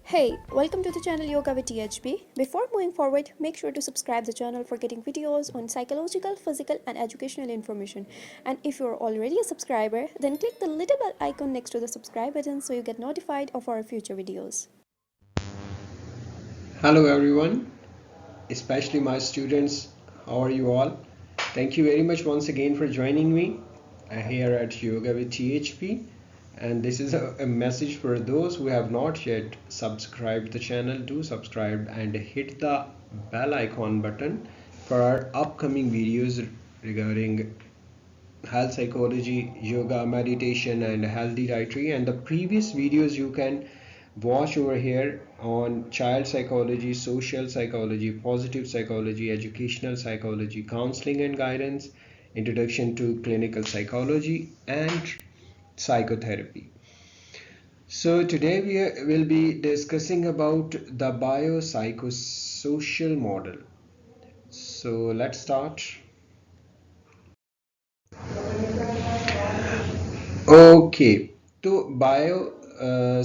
Hey, welcome to the channel Yoga with THB. Before moving forward, make sure to subscribe the channel for getting videos on psychological, physical and educational information. And if you're already a subscriber, then click the little bell icon next to the subscribe button so you get notified of our future videos. Hello everyone, especially my students. How are you all? Thank you very much once again for joining me here at Yoga with THP. And this is a message for those who have not yet subscribed the channel. Do subscribe and hit the bell icon button for our upcoming videos regarding health psychology, yoga, meditation and healthy dietary. And the previous videos you can watch over here on child psychology, social psychology, positive psychology, educational psychology, counseling and guidance, introduction to clinical psychology and psychotherapy. So today we will be discussing about the biopsychosocial model. So let's start. Okay तो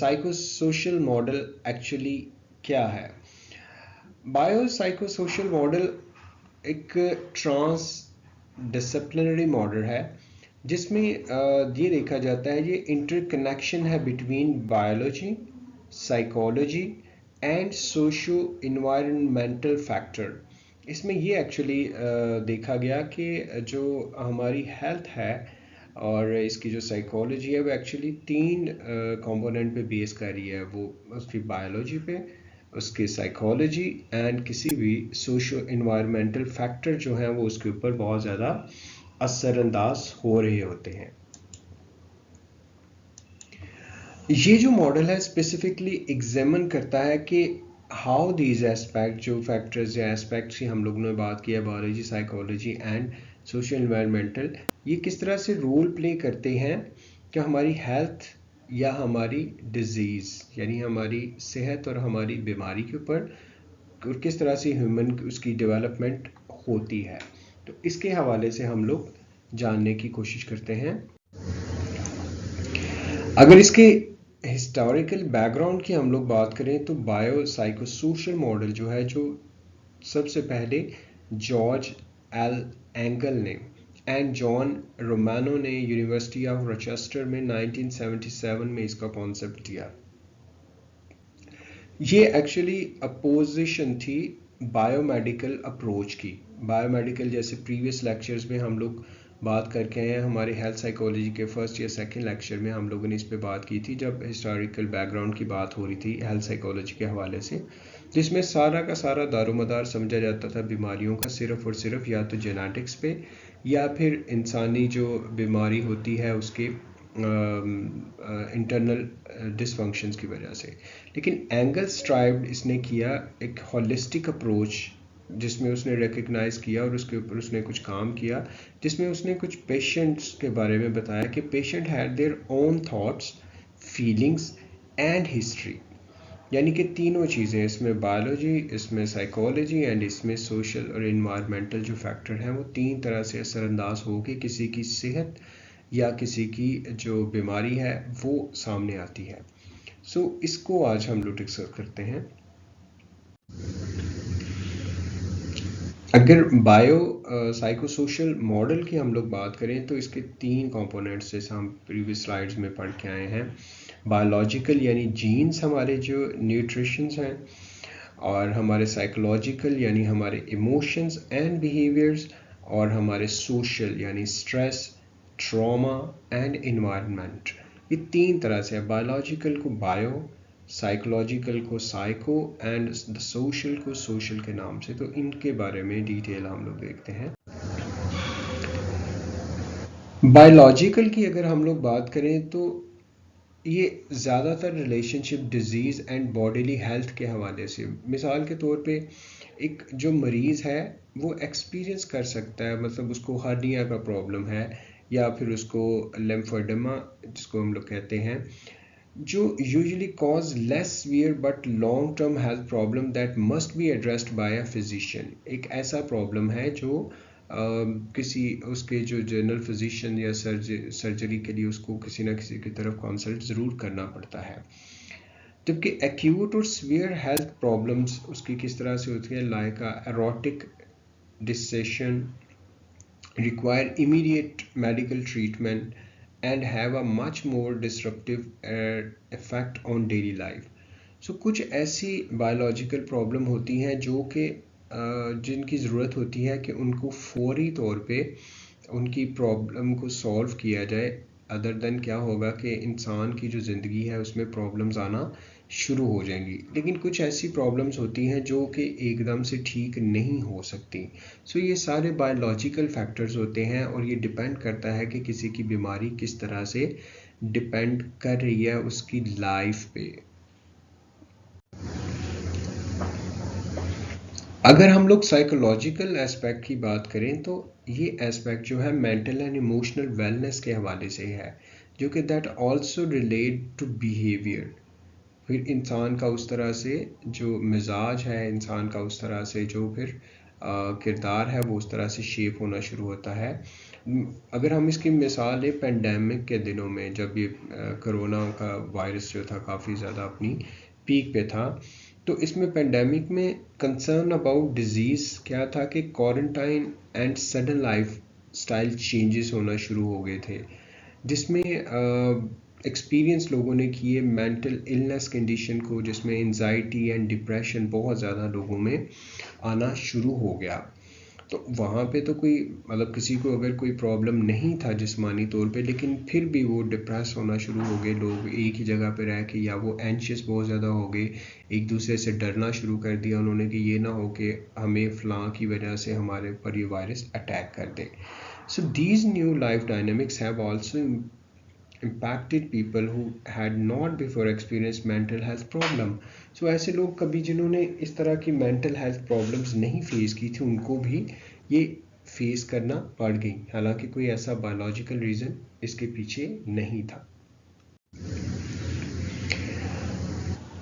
psychosocial model actually क्या है? Biopsychosocial model एक trans disciplinary model है जिसमें ये देखा जाता है ये इंटरकनेक्शन है between biology, psychology and socio environmental factor. इसमें ये एक्चुअली देखा गया कि जो हमारी हेल्थ है और इसकी जो साइकोलॉजी है वो एक्चुअली तीन कंपोनेंट पे बेस कर रही है। वो उसकी बायोलॉजी पे, उसकी साइकोलॉजी एंड किसी भी सोशो इन्वायरमेंटल फैक्टर जो हैं वो उसके ऊपर बहुत ज़्यादा असरअंदाज हो रहे होते हैं। ये जो मॉडल है स्पेसिफिकली एग्जामिन करता है कि हाउ दीज एस्पेक्ट, जो फैक्टर्स या एस्पेक्ट्स की हम लोगों ने बात की है, biology, psychology and social environmental, ये किस तरह से रोल प्ले करते हैं कि हमारी हेल्थ या हमारी डिजीज़ यानी हमारी सेहत और हमारी बीमारी के ऊपर और किस तरह से ह्यूमन उसकी डेवलपमेंट होती है। तो इसके हवाले से हम लोग जानने की कोशिश करते हैं। अगर इसके हिस्टोरिकल बैकग्राउंड की हम लोग बात करें तो बायोसाइकोसोशल मॉडल जो है, जो सबसे पहले जॉर्ज एल एंगल ने एंड जॉन रोमानो ने यूनिवर्सिटी ऑफ रोचेस्टर में 1977 में इसका कॉन्सेप्ट दिया। ये एक्चुअली अपोजिशन थी बायोमेडिकल अप्रोच की। बायोमेडिकल जैसे प्रीवियस लेक्चर्स में हम लोग बात करके आए हैं, हमारे हेल्थ साइकोलॉजी के फर्स्ट या सेकंड लेक्चर में हम लोगों ने इस पे बात की थी जब हिस्टोरिकल बैकग्राउंड की बात हो रही थी हेल्थ साइकोलॉजी के हवाले से, जिसमें सारा का सारा दारोमदार समझा जाता था बीमारियों का सिर्फ और सिर्फ या तो जेनेटिक्स पे या फिर इंसानी जो बीमारी होती है उसके इंटरनल डिसफंक्शंस की वजह से। लेकिन एंगल्स ट्राइब इसने किया एक होलिस्टिक अप्रोच जिसमें उसने रिकग्नाइज किया और उसके ऊपर उसने कुछ काम किया, जिसमें उसने कुछ पेशेंट्स के बारे में बताया कि patient had their own thoughts, feelings and history. यानी कि तीनों चीज़ें, इसमें बायोलॉजी, इसमें साइकोलॉजी एंड इसमें सोशल और इन्वायरमेंटल जो फैक्टर हैं वो तीन तरह से असरअंदाज हो के किसी की सेहत या किसी की जो बीमारी है वो सामने आती है। सो इसको आज हम लोग डिस्कस करते हैं। अगर बायो साइकोसोशल मॉडल की हम लोग बात करें तो इसके तीन कंपोनेंट्स जैसे हम प्रीवियस स्लाइड्स में पढ़ के आए हैं। बायोलॉजिकल यानी जीन्स हमारे जो न्यूट्रिशंस हैं, और हमारे साइकोलॉजिकल यानी हमारे इमोशंस एंड बिहेवियर्स, और हमारे सोशल यानी स्ट्रेस, ट्रॉमा एंड इन्वायरमेंट। ये तीन तरह से है। बायोलॉजिकल को बायो, साइकोलॉजिकल को साइको एंड द सोशल को सोशल के नाम से। तो इनके बारे में डिटेल हम लोग देखते हैं। बायोलॉजिकल की अगर हम लोग बात करें तो ये ज़्यादातर relationship disease and bodily health के हवाले से। मिसाल के तौर पे एक जो मरीज़ है वो एक्सपीरियंस कर सकता है, मतलब उसको हार्निया का प्रॉब्लम है या फिर उसको लिम्फोडेमा जिसको हम लोग कहते हैं, जो usually cause less severe but long term health problem that must be addressed by a physician. एक ऐसा प्रॉब्लम है जो किसी उसके जो जनरल फिजिशियन या सर्जरी के लिए उसको किसी ना किसी की तरफ कंसल्ट ज़रूर करना पड़ता है। जबकि एक्यूट और सीवियर हेल्थ प्रॉब्लम्स उसकी किस तरह से होती है, like aortic dissection require immediate medical treatment and have a much more disruptive effect on daily life. So कुछ ऐसी बायोलॉजिकल प्रॉब्लम होती हैं जो कि जिनकी ज़रूरत होती है कि उनको फौरी तौर पे उनकी प्रॉब्लम को सॉल्व किया जाए, अदर देन क्या होगा कि इंसान की जो ज़िंदगी है उसमें प्रॉब्लम्स आना शुरू हो जाएंगी। लेकिन कुछ ऐसी प्रॉब्लम्स होती हैं जो कि एकदम से ठीक नहीं हो सकती। सो ये सारे बायोलॉजिकल फैक्टर्स होते हैं और ये डिपेंड करता है कि किसी की बीमारी किस तरह से डिपेंड कर रही है उसकी लाइफ पे। अगर हम लोग साइकोलॉजिकल एस्पेक्ट की बात करें तो ये एस्पेक्ट जो है मेंटल एंड इमोशनल वेलनेस के हवाले से है, जो कि that also relate to behaviour. फिर इंसान का उस तरह से जो मिजाज है, इंसान का उस तरह से जो फिर किरदार है वो उस तरह से शेप होना शुरू होता है। अगर हम इसकी मिसाल लें पेंडेमिक के दिनों में, जब ये कोरोना का वायरस जो था काफ़ी ज़्यादा अपनी पीक पे था, तो इसमें पेंडेमिक में कंसर्न अबाउट डिजीज़ क्या था कि quarantine and sudden life style changes होना शुरू हो गए थे, जिसमें एक्सपीरियंस लोगों ने किए मेंटल इलनेस कंडीशन को, जिसमें एंजाइटी एंड डिप्रेशन बहुत ज़्यादा लोगों में आना शुरू हो गया। तो वहाँ पे तो कोई मतलब किसी को अगर कोई प्रॉब्लम नहीं था जिस्मानी तौर पे, लेकिन फिर भी वो डिप्रेस होना शुरू हो गए, लोग एक ही जगह पे रह के, या वो एंशियस बहुत ज़्यादा हो गए, एक दूसरे से डरना शुरू कर दिया उन्होंने कि ये ना हो कि हमें फ़लाँ की वजह से हमारे ऊपर ये वायरस अटैक कर दे। So these new life dynamics have also impacted people who had not before experienced mental health problem. So ऐसे लोग कभी जिन्होंने इस तरह की mental health problems नहीं फेस की थी, उनको भी ये फेस करना पड़ गई, हालांकि कोई ऐसा बायोलॉजिकल रीज़न इसके पीछे नहीं था।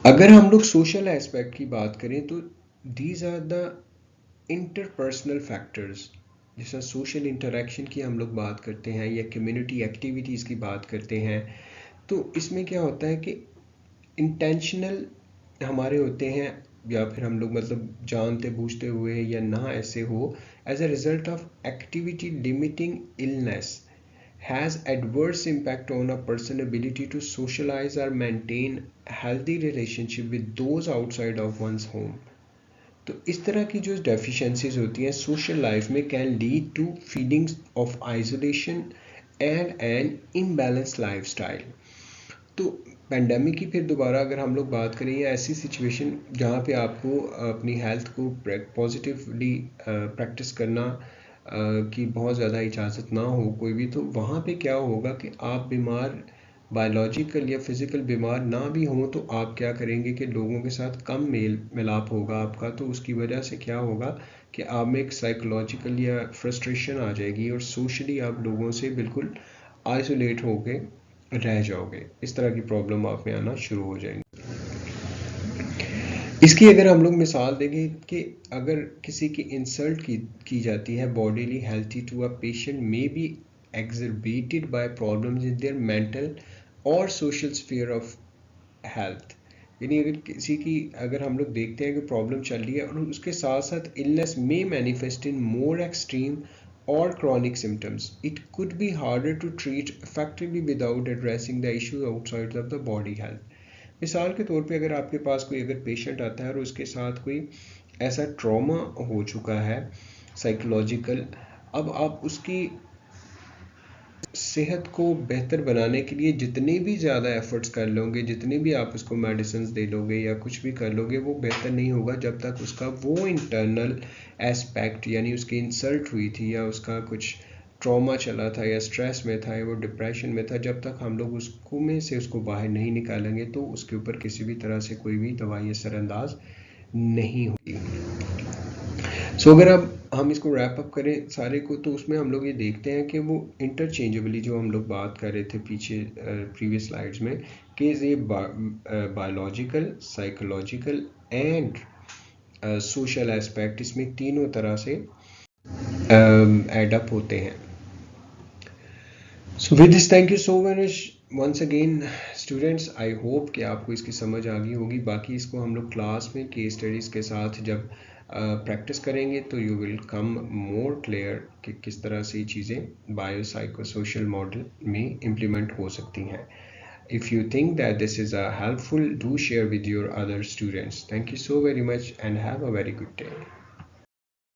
अगर हम लोग सोशल एस्पेक्ट की बात करें तो these are the interpersonal factors. जैसा सोशल इंटरेक्शन की हम लोग बात करते हैं या कम्युनिटी एक्टिविटीज़ की बात करते हैं, तो इसमें क्या होता है कि इंटेंशनल हमारे होते हैं, या फिर हम लोग मतलब जानते बूझते हुए या ना ऐसे हो, as a result of activity limiting illness has adverse impact on a person's ability to socialize or maintain healthy relationship with those outside of one's home. तो इस तरह की जो डेफिशिएंसीज होती हैं सोशल लाइफ में can lead to feelings of isolation and an imbalance lifestyle. तो pandemic की फिर दोबारा अगर हम लोग बात करें, या ऐसी सिचुएशन जहाँ पे आपको अपनी हेल्थ को पॉजिटिवली प्रैक्टिस करना की बहुत ज़्यादा इजाज़त ना हो कोई भी, तो वहाँ पे क्या होगा कि आप बीमार बायोलॉजिकल या फिज़िकल बीमार ना भी हों, तो आप क्या करेंगे कि लोगों के साथ कम मेल मिलाप होगा आपका, तो उसकी वजह से क्या होगा कि आप में एक साइकोलॉजिकल या फ्रस्ट्रेशन आ जाएगी और सोशली आप लोगों से बिल्कुल आइसोलेट हो गए रह जाओगे। इस तरह की प्रॉब्लम आप में आना शुरू हो जाएंगी। इसकी अगर हम लोग मिसाल देंगे कि अगर किसी की इंसल्ट की जाती है bodily healthy to a patient may be exacerbated by problems in their mental और सोशल स्फीयर ऑफ हेल्थ, यानी अगर किसी की अगर हम लोग देखते हैं कि प्रॉब्लम चल रही है और उसके साथ साथ इलनेस में manifest in more extreme or chronic symptoms, it could be harder to treat effectively without addressing the issue outside of the body health. मिसाल के तौर पे अगर आपके पास कोई अगर पेशेंट आता है और उसके साथ कोई ऐसा ट्रॉमा हो चुका है साइकोलॉजिकल, अब आप उसकी सेहत को बेहतर बनाने के लिए जितने भी ज़्यादा एफर्ट्स कर लोगे, जितने भी आप उसको मेडिसिन दे लोगे या कुछ भी कर लोगे, वो बेहतर नहीं होगा जब तक उसका वो इंटरनल एस्पेक्ट, यानी उसकी इंसल्ट हुई थी या उसका कुछ ट्रॉमा चला था या स्ट्रेस में था या वो डिप्रेशन में था, जब तक हम लोग उसको में से उसको बाहर नहीं निकालेंगे तो उसके ऊपर किसी भी तरह से कोई भी दवाई असरअंदाज नहीं होगी। सो अगर अब हम इसको रैप अप करें सारे को, तो उसमें हम लोग ये देखते हैं कि वो इंटरचेंजेबली जो हम लोग बात कर रहे थे पीछे प्रीवियस स्लाइड्स में, कि ये biological, psychological and social aspect, इसमें तीनों तरह से एड अप होते हैं। So with this thank you so much once again students, I hope कि आपको इसकी समझ आ गई होगी। बाकी इसको हम लोग क्लास में केस स्टडीज़ के साथ जब प्रैक्टिस करेंगे तो you will come more clear कि किस तरह से चीज़ें बायो साइको सोशल मॉडल में इम्प्लीमेंट हो सकती हैं। If you think that this is helpful, do share with your other students. Thank you so very much and have a very good day.